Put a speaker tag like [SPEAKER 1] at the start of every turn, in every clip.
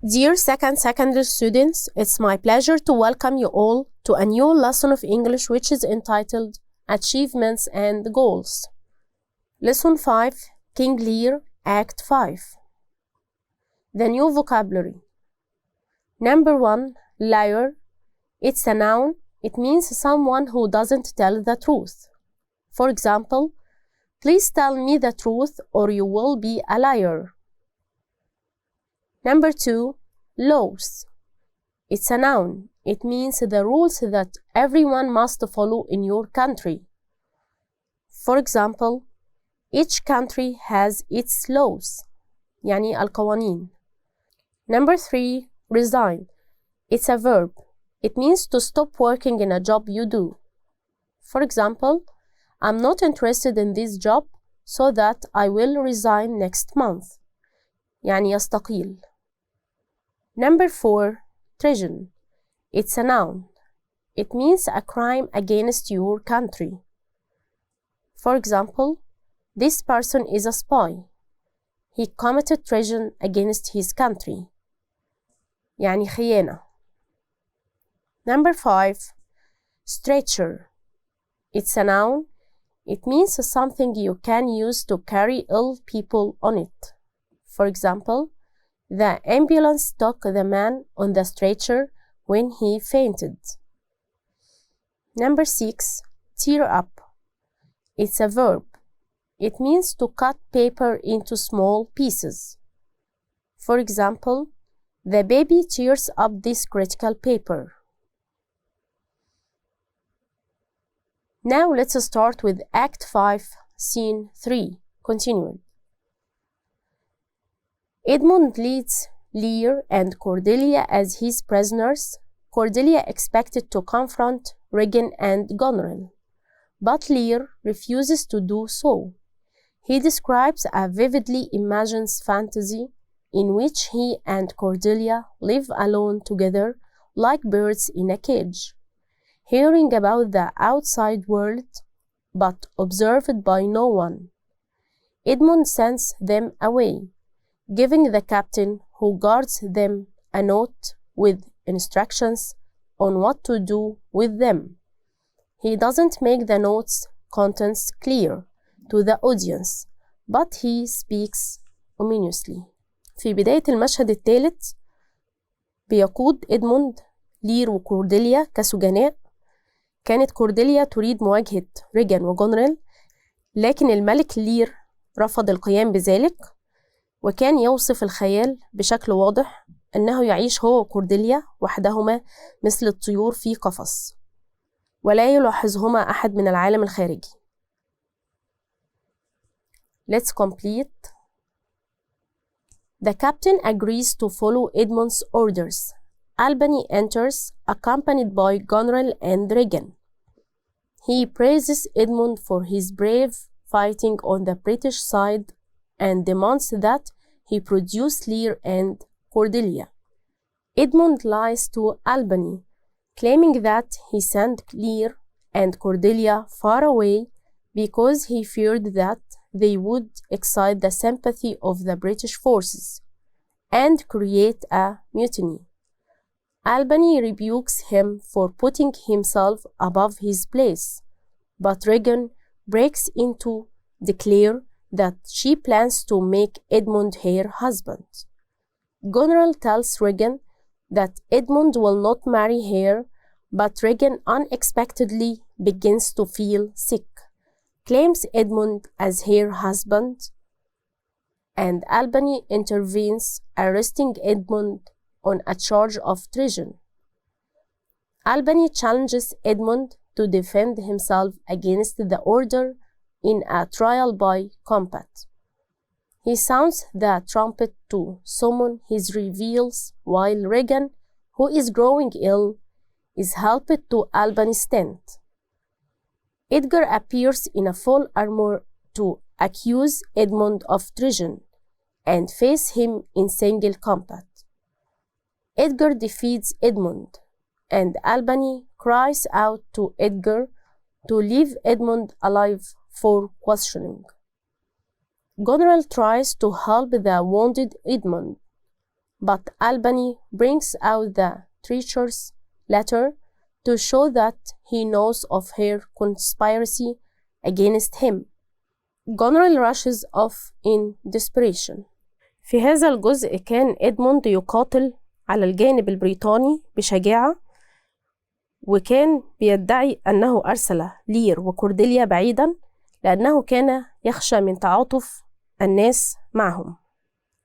[SPEAKER 1] Dear second secondary students, it's my pleasure to welcome you all to a new lesson of English which is entitled Achievements and Goals. Lesson 5, King Lear, Act 5. The new vocabulary. Number 1, liar. It's a noun. It means someone who doesn't tell the truth. For example, please tell me the truth or you will be a liar. Number 2, laws. It's a noun. It means the rules that everyone must follow in your country. For example, each country has its laws. يعني القوانين. Number 3, resign. It's a verb. It means to stop working in a job you do. For example, I'm not interested in this job, so that I will resign next month. يعني يستقيل. Number 4, treason. It's a noun. It means a crime against your country. For example, this person is a spy. He committed treason against his country. يعني خيانة. Number 5, stretcher. It's a noun. It means something you can use to carry ill people on it. For example, the ambulance took the man on the stretcher when he fainted. Number 6, tear up. It's a verb. It means to cut paper into small pieces. For example, the baby tears up this critical paper. Now let's start with Act 5, Scene 3. Continuing. Edmund leads Lear and Cordelia as his prisoners. Cordelia expected to confront Regan and Goneril, but Lear refuses to do so. He describes a vividly imagined fantasy in which he and Cordelia live alone together like birds in a cage, hearing about the outside world, but observed by no one. Edmund sends them away, giving the captain who guards them a note with instructions on what to do with them. He doesn't make the note's contents clear to the audience, but he speaks ominously. في بداية المشهد الثالث بيقود إدموند لير وكورديليا كسجناء. كانت كورديليا تريد مواجهة ريجان وجونريل، لكن الملك لير رفض القيام بذلك، وكان يوصف الخيال بشكل واضح أنه يعيش هو وكورديليا وحدهما مثل الطيور في قفص، ولا يلاحظهما أحد من العالم الخارجي. Let's complete. The captain agrees to follow Edmund's orders. Albany enters, accompanied by Goneril and Regan. He praises Edmund for his brave fighting on the British side and demands that he produce Lear and Cordelia. Edmund lies to Albany, claiming that he sent Lear and Cordelia far away because he feared that they would excite the sympathy of the British forces and create a mutiny. Albany rebukes him for putting himself above his place, but Regan breaks in to declare that she plans to make Edmund her husband. Goneril tells Regan that Edmund will not marry her, but Regan unexpectedly begins to feel sick, claims Edmund as her husband, and Albany intervenes, arresting Edmund on a charge of treason. Albany challenges Edmund to defend himself against the order in a trial by combat. He sounds the trumpet to summon his reveals, while Regan, who is growing ill, is helped to Albany's tent. Edgar appears in a full armor to accuse Edmund of treason and face him in single combat. Edgar defeats Edmund, and Albany cries out to Edgar to leave Edmund alive for questioning. Goneril tries to help the wounded Edmund, but Albany brings out the treacherous letter to show that he knows of her conspiracy against him. Goneril rushes off in desperation. في هذا الجزء كان إدموند يقاتل على الجانب البريطاني بشجاعة، وكان بيدعي أنه أرسل لير وكورديليا بعيداً لأنه كان يخشى من تعاطف الناس معهم.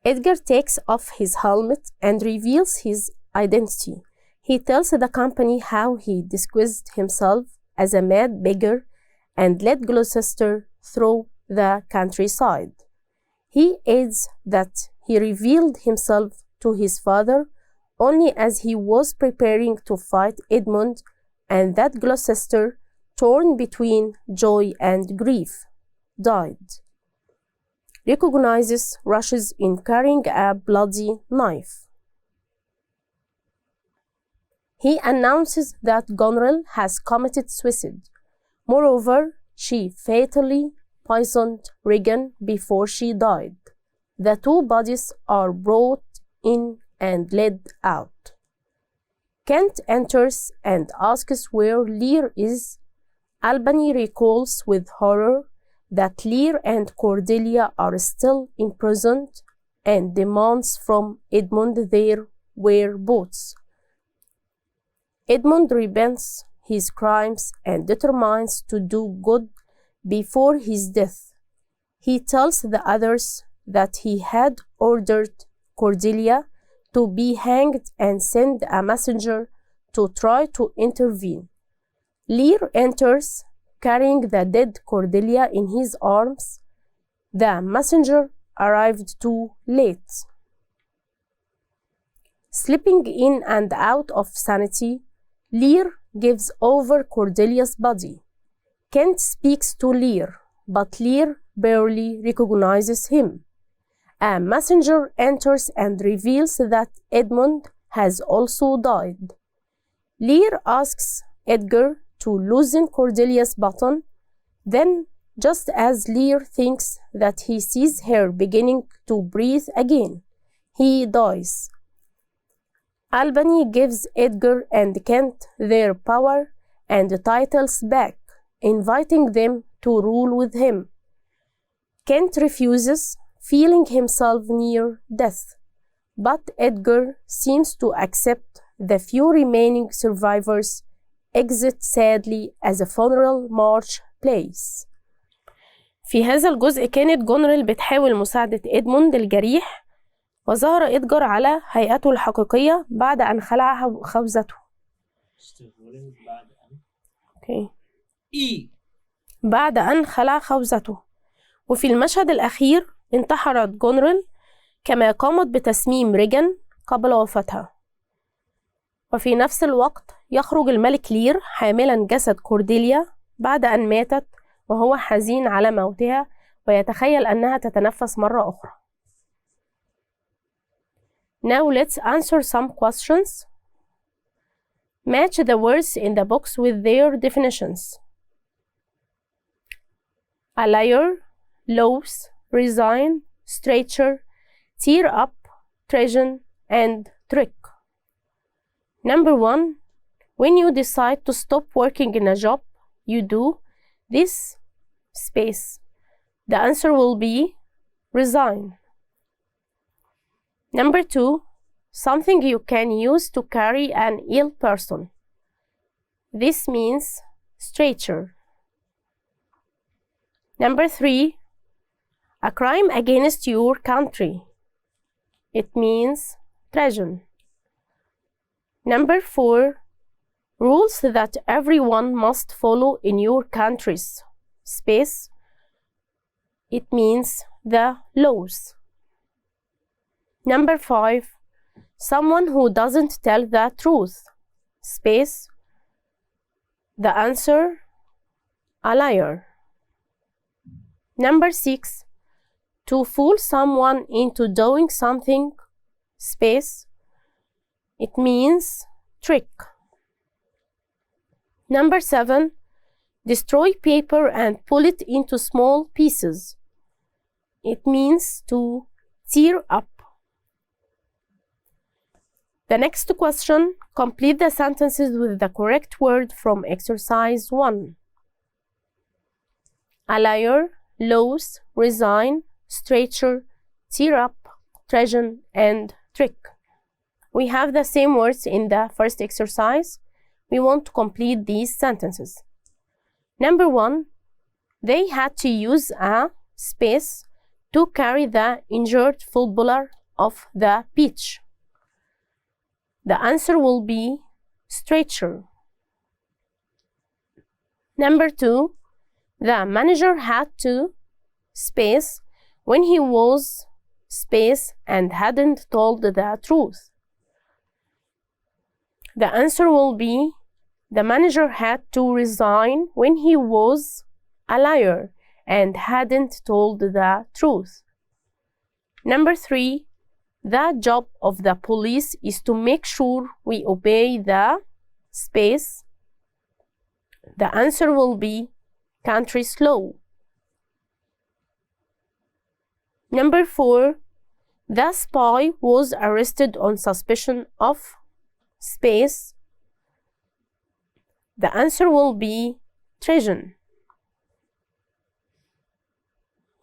[SPEAKER 1] Edgar takes off his helmet and reveals his identity. He tells the company how he disguised himself as a mad beggar and led Gloucester through the countryside. He adds that he revealed himself to his father only as he was preparing to fight Edmund, and that Gloucester, torn between joy and grief, died. Recognizes rushes in carrying a bloody knife. He announces that Goneril has committed suicide. Moreover, she fatally poisoned Regan before she died. The two bodies are brought in and led out. Kent enters and asks where Lear is. Albany recalls with horror that Lear and Cordelia are still imprisoned and demands from Edmund their whereabouts. Edmund repents his crimes and determines to do good before his death. He tells the others that he had ordered Cordelia to be hanged and send a messenger to try to intervene. Lear enters, carrying the dead Cordelia in his arms. The messenger arrived too late. Slipping in and out of sanity, Lear gives over Cordelia's body. Kent speaks to Lear, but Lear barely recognizes him. A messenger enters and reveals that Edmund has also died. Lear asks Edgar to loosen Cordelia's button. Then, just as Lear thinks that he sees her beginning to breathe again, he dies. Albany gives Edgar and Kent their power and titles back, inviting them to rule with him. Kent refuses, feeling himself near death, but Edgar seems to accept. The few remaining survivors exit sadly as a funeral march plays. في هذا الجزء كانت جونريل بتحاول مساعدة إدموند الجريح، وظهر إدجار على هيئته الحقيقية بعد أن خلع خوذته. بعد أن خلع خوذته. وفي المشهد الأخير انتحرت جونريل كما قامت بتسميم ريجن قبل وفاتها. وفي نفس الوقت يخرج الملك لير حاملا جسد كورديليا بعد أن ماتت، وهو حزين على موتها ويتخيل أنها تتنفس مرة أخرى. Now let's answer some questions. Match the words in the box with their definitions. A liar, loath, resign, stretcher, tear up, treason, and trick. Number 1. When you decide to stop working in a job, you do this space. The answer will be resign. Number 2. Something you can use to carry an ill person. This means stretcher. Number 3. A crime against your country. It means treason. Number 4. Rules that everyone must follow in your country's space. It means the laws. Number 5. Someone who doesn't tell the truth. Space. The answer, a liar. Number 6. To fool someone into doing something. Space. It means trick. Number 7. Destroy paper and pull it into small pieces. It means to tear up. The next question, complete the sentences with the correct word from exercise 1. A liar, lose, resign, stretcher, tear up, treason, and trick. We have the same words in the first exercise. We want to complete these sentences. Number 1, they had to use a space to carry the injured footballer off the pitch. The answer will be stretcher. Number 2, the manager had to space when he was space and hadn't told the truth. The answer will be the manager had to resign when he was a liar and hadn't told the truth. Number 3, the job of the police is to make sure we obey the space. The answer will be country's law. Number 4, the spy was arrested on suspicion of space. The answer will be treason.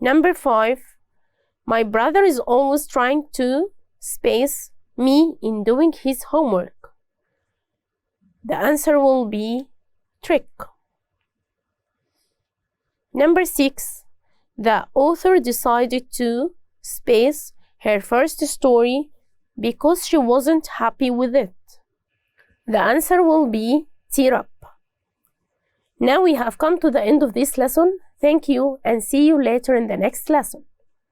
[SPEAKER 1] Number 5, my brother is always trying to space me in doing his homework. The answer will be trick. Number 6, the author decided to space her first story because she wasn't happy with it. The answer will be tear up. Now we have come to the end of this lesson. Thank you and see you later in the next lesson.